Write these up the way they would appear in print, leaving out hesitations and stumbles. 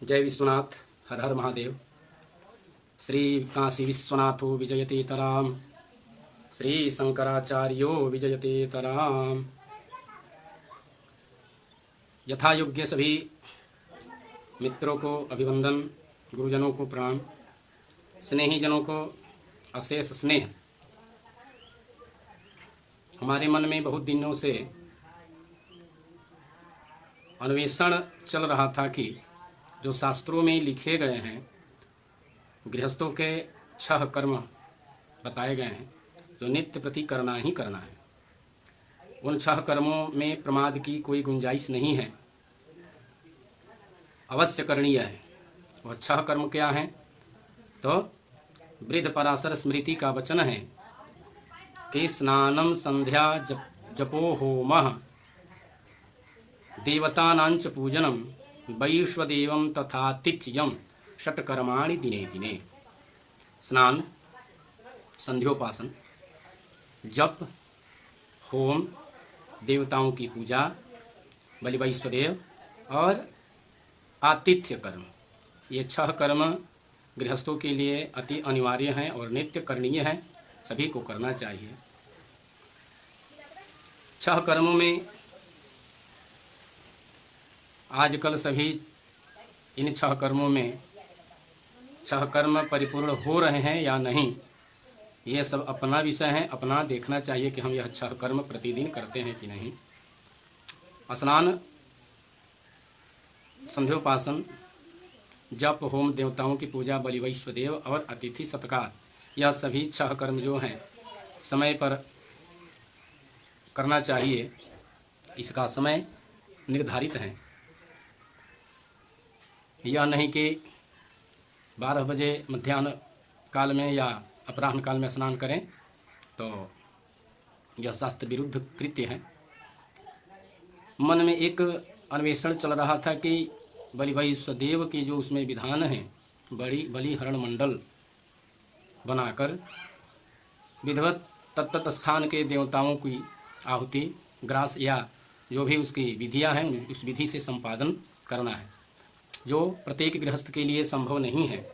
जय विश्वनाथ, हर हर महादेव। श्री काशी विश्वनाथो विजयतेतराम, श्री शंकराचार्यो विजयतेतराम। यथा योग्य सभी मित्रों को अभिवंदन, गुरुजनों को प्रणाम, स्नेही जनों को अशेष स्नेह। हमारे मन में बहुत दिनों से अन्वेषण चल रहा था कि जो शास्त्रों में लिखे गए हैं, गृहस्थों के 6 कर्म बताए गए हैं जो नित्य प्रति करना ही करना है। उन 6 कर्मों में प्रमाद की कोई गुंजाइश नहीं है, अवश्य करणीय है। वह 6 कर्म क्या हैं? तो वृद्ध पराशर स्मृति का वचन है कि स्नानम संध्या जपो होमः देवतानांच पूजनम वैश्वदेवं तथातिथ्यम षट्कर्माणि दिने दिने। स्नान, संध्योपासन, जप, होम, देवताओं की पूजा, बलि वैश्वदेव और आतिथ्य कर्म, ये 6 कर्म गृहस्थों के लिए अति अनिवार्य हैं और नित्य करणीय हैं, सभी को करना चाहिए। 6 कर्मों में आजकल सभी इन 6 कर्मों में 6 कर्म परिपूर्ण हो रहे हैं या नहीं, ये सब अपना विषय है। अपना देखना चाहिए कि हम यह 6 कर्म प्रतिदिन करते हैं कि नहीं। स्नान, संध्योपासन, जप, होम, देवताओं की पूजा, बलि वैश्वदेव और अतिथि सत्कार, यह सभी 6 कर्म जो हैं समय पर करना चाहिए। इसका समय निर्धारित है। यह नहीं कि 12 बजे मध्याह्न काल में या अपराह्न काल में स्नान करें, तो यह शास्त्र विरुद्ध कृत्य है। मन में एक अन्वेषण चल रहा था कि बलि वैश्वदेव के जो उसमें विधान हैं, बलि हरण मंडल बनाकर विधिवत तत्त स्थान के देवताओं की आहुति, ग्रास या जो भी उसकी विधियां हैं, उस विधि से संपादन करना है, जो प्रत्येक गृहस्थ के लिए संभव नहीं है।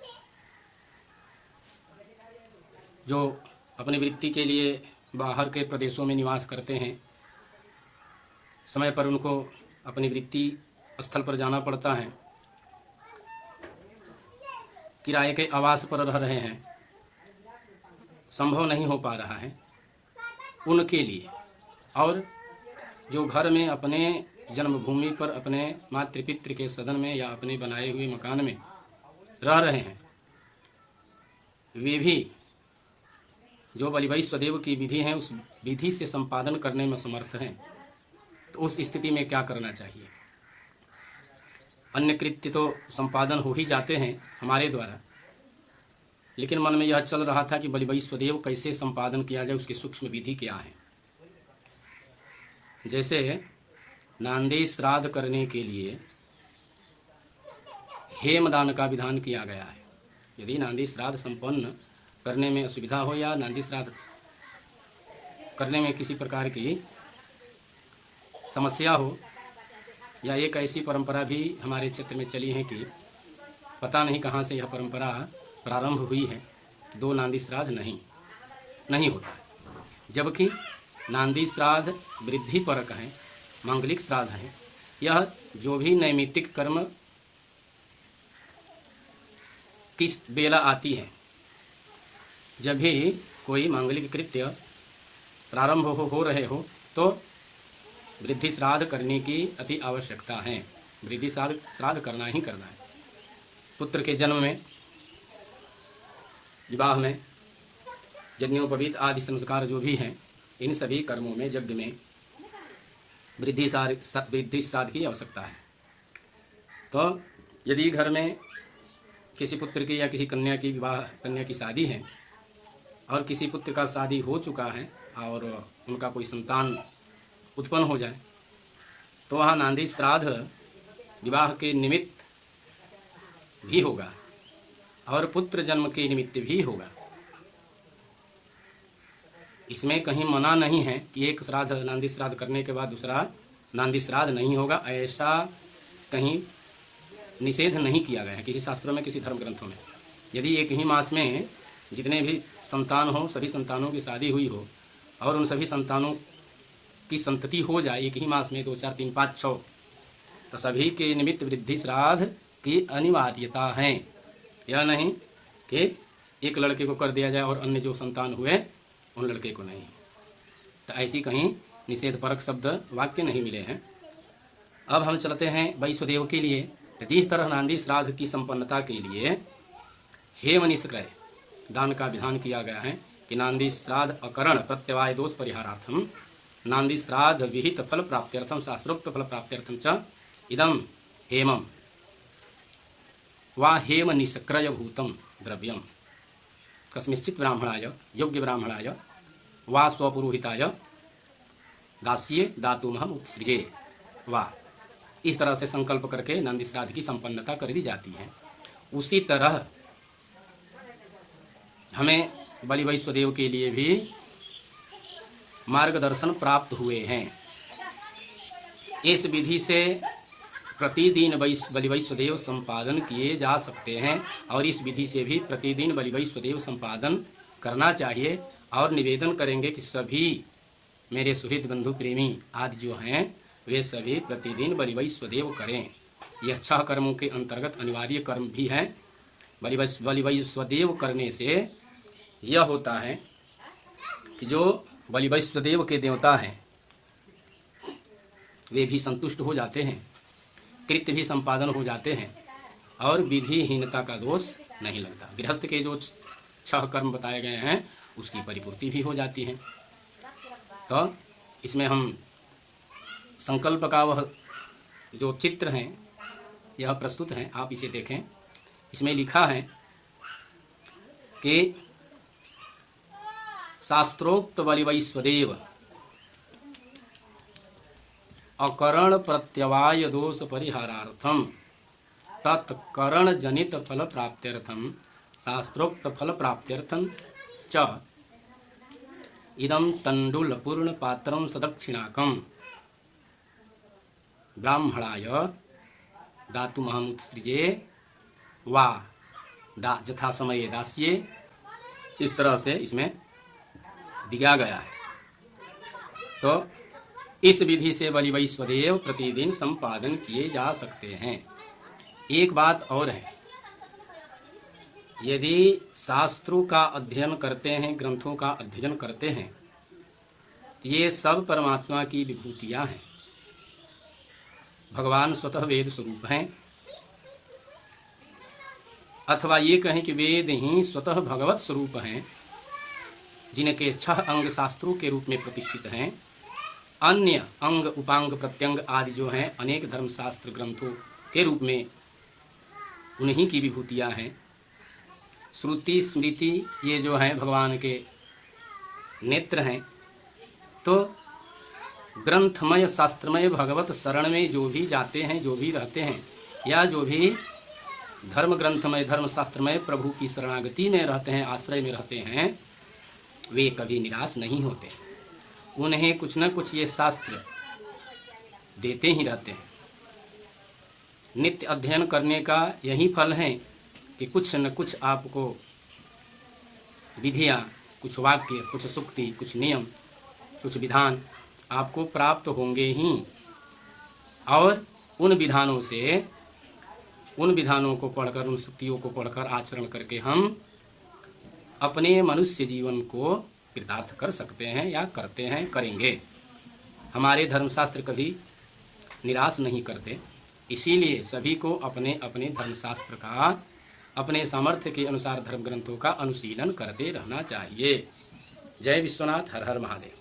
जो अपनी वृत्ति के लिए बाहर के प्रदेशों में निवास करते हैं, समय पर उनको अपनी वृत्ति स्थल पर जाना पड़ता है, किराए के आवास पर रह रहे हैं, संभव नहीं हो पा रहा है उनके लिए। और जो घर में अपने जन्मभूमि पर अपने मातृपितृ के सदन में या अपने बनाए हुए मकान में रह रहे हैं, वे भी जो बलि वैश्वदेव की विधि है उस विधि से संपादन करने में समर्थ हैं। तो उस स्थिति में क्या करना चाहिए? अन्य कृत्य तो संपादन हो ही जाते हैं हमारे द्वारा, लेकिन मन में यह चल रहा था कि बलि वैश्वदेव कैसे संपादन किया जाए, उसकी सूक्ष्म विधि क्या है। जैसे नांदी श्राद्ध करने के लिए हेमदान का विधान किया गया है। यदि नांदी श्राद्ध संपन्न करने में असुविधा हो या नांदी श्राद्ध करने में किसी प्रकार की समस्या हो, या एक ऐसी परंपरा भी हमारे क्षेत्र में चली है कि पता नहीं कहाँ से यह परंपरा प्रारंभ हुई है, 2 नांदी श्राद्ध नहीं होता है, जबकि नांदी श्राद्ध वृद्धि परक है, मांगलिक श्राद्ध है। यह जो भी नैमित्तिक कर्म किस बेला आती है, जब भी कोई मांगलिक कृत्य प्रारंभ हो रहे हो, तो वृद्धि श्राद्ध करने की अति आवश्यकता है। वृद्धि श्राद्ध करना ही करना है। पुत्र के जन्म में, विवाह में, यज्ञोपवीत आदि संस्कार जो भी हैं, इन सभी कर्मों में, यज्ञ में वृद्धि श्राद्ध की आवश्यकता है। तो यदि घर में किसी पुत्र की या किसी कन्या की शादी है और किसी पुत्र का शादी हो चुका है और उनका कोई संतान उत्पन्न हो जाए, तो वहाँ नांदी श्राद्ध विवाह के निमित्त भी होगा और पुत्र जन्म के निमित्त भी होगा। इसमें कहीं मना नहीं है कि एक श्राद्ध, नांदी श्राद्ध करने के बाद दूसरा नांदी श्राद्ध नहीं होगा, ऐसा कहीं निषेध नहीं किया गया है किसी शास्त्रों में, किसी धर्म ग्रंथों में। यदि एक ही मास में जितने भी संतान हो, सभी संतानों की शादी हुई हो और उन सभी संतानों की संतति हो जाए एक ही मास में 2, 4, 3, 5, 6, तो सभी के निमित्त वृद्धि श्राद्ध की अनिवार्यता है। यह नहीं कि एक लड़के को कर दिया जाए और अन्य जो संतान हुए उन लड़के को नहीं। तो ऐसी कहीं निषेध परक शब्द वाक्य नहीं मिले हैं। अब हम चलते हैं वैश्वदेव के लिए। जिस तरह नांदी श्राद्ध की संपन्नता के लिए हेम निष्क्रय दान का विधान किया गया है कि नांदी श्राद्ध अकरण प्रत्यवाय दोष परिहारार्थम नांदी श्राद्ध विहित फल प्राप्त्यर्थम शास्त्रोक्त फल प्राप्त्यर्थम च इदम हेमम वा हेम निष्क्रय भूतम द्रव्यम कस्मिंश्चित् ब्राह्मणाय योग्य ब्राह्मणाय वा स्वपुरोहिताय दास्ये दातुमहम उत्सृजे वा, इस तरह से संकल्प करके नंदी श्राद्ध की संपन्नता कर दी जाती है। उसी तरह हमें बलि वैश्वदेव के लिए भी मार्गदर्शन प्राप्त हुए हैं। इस विधि से प्रतिदिन बलि वैश्वदेव संपादन किए जा सकते हैं और इस विधि से भी प्रतिदिन बलि वैश्वदेव संपादन करना चाहिए। और निवेदन करेंगे कि सभी मेरे सुहृद बंधु प्रेमी आदि जो हैं वे सभी प्रतिदिन बलि वैश्वदेव करें। यह 6 कर्मों के अंतर्गत अनिवार्य कर्म भी है। बलि वैश्वदेव करने से यह होता है कि जो बलि वैश्वदेव के देवता हैं वे भी संतुष्ट हो जाते हैं, कृत्य भी संपादन हो जाते हैं और विधिहीनता का दोष नहीं लगता। गृहस्थ के जो 6 कर्म बताए गए हैं उसकी परिपूर्ति भी हो जाती है। तो इसमें हम संकल्प का वह जो चित्र है यह प्रस्तुत है, आप इसे देखें। इसमें लिखा है कि शास्त्रोक्त बलि वैश्वदेव अकरण प्रत्यवाय दोष परिहारार्थम तत्करण जनित फल प्राप्त्यर्थम शास्त्रोक्त फल प्राप्त्यर्थम च इदम तंडुल पूर्ण पात्रम सदक्षिणाकम ब्राह्मणाय दातुमहम उत्सृजे वा यथा समय दास्ये, इस तरह से इसमें दिया गया है। तो इस विधि से बलि वैश्वदेव प्रतिदिन संपादन किए जा सकते हैं। एक बात और है, यदि शास्त्रों का अध्ययन करते हैं, ग्रंथों का अध्ययन करते हैं, तो ये सब परमात्मा की विभूतियां हैं। भगवान स्वतः वेद स्वरूप हैं, अथवा ये कहें कि वेद ही स्वतः भगवत स्वरूप हैं, जिनके 6 अंग शास्त्रों के रूप में प्रतिष्ठित हैं। अन्य अंग उपांग प्रत्यंग आदि जो हैं अनेक धर्मशास्त्र ग्रंथों के रूप में उन्हीं की विभूतियां हैं। श्रुति स्मृति ये जो हैं भगवान के नेत्र हैं। तो ग्रंथमय शास्त्रमय भगवत शरण में जो भी जाते हैं, जो भी रहते हैं, या जो भी धर्म ग्रंथमय धर्म शास्त्रमय प्रभु की शरणागति में रहते हैं, आश्रय में रहते हैं, वे कभी निराश नहीं होते। उन्हें कुछ न कुछ ये शास्त्र देते ही रहते हैं। नित्य अध्ययन करने का यही फल है कि कुछ न कुछ आपको विधियाँ, कुछ वाक्य, कुछ सूक्ति, कुछ नियम, कुछ विधान आपको प्राप्त होंगे ही। और उन विधानों को पढ़कर, उन सूक्तियों को पढ़कर आचरण करके हम अपने मनुष्य जीवन को कृतार्थ कर सकते हैं या करते हैं, करेंगे। हमारे धर्मशास्त्र कभी निराश नहीं करते। इसीलिए सभी को अपने अपने धर्मशास्त्र का अपने सामर्थ्य के अनुसार धर्म ग्रंथों का अनुशीलन करते रहना चाहिए। जय विश्वनाथ, हर हर महादेव।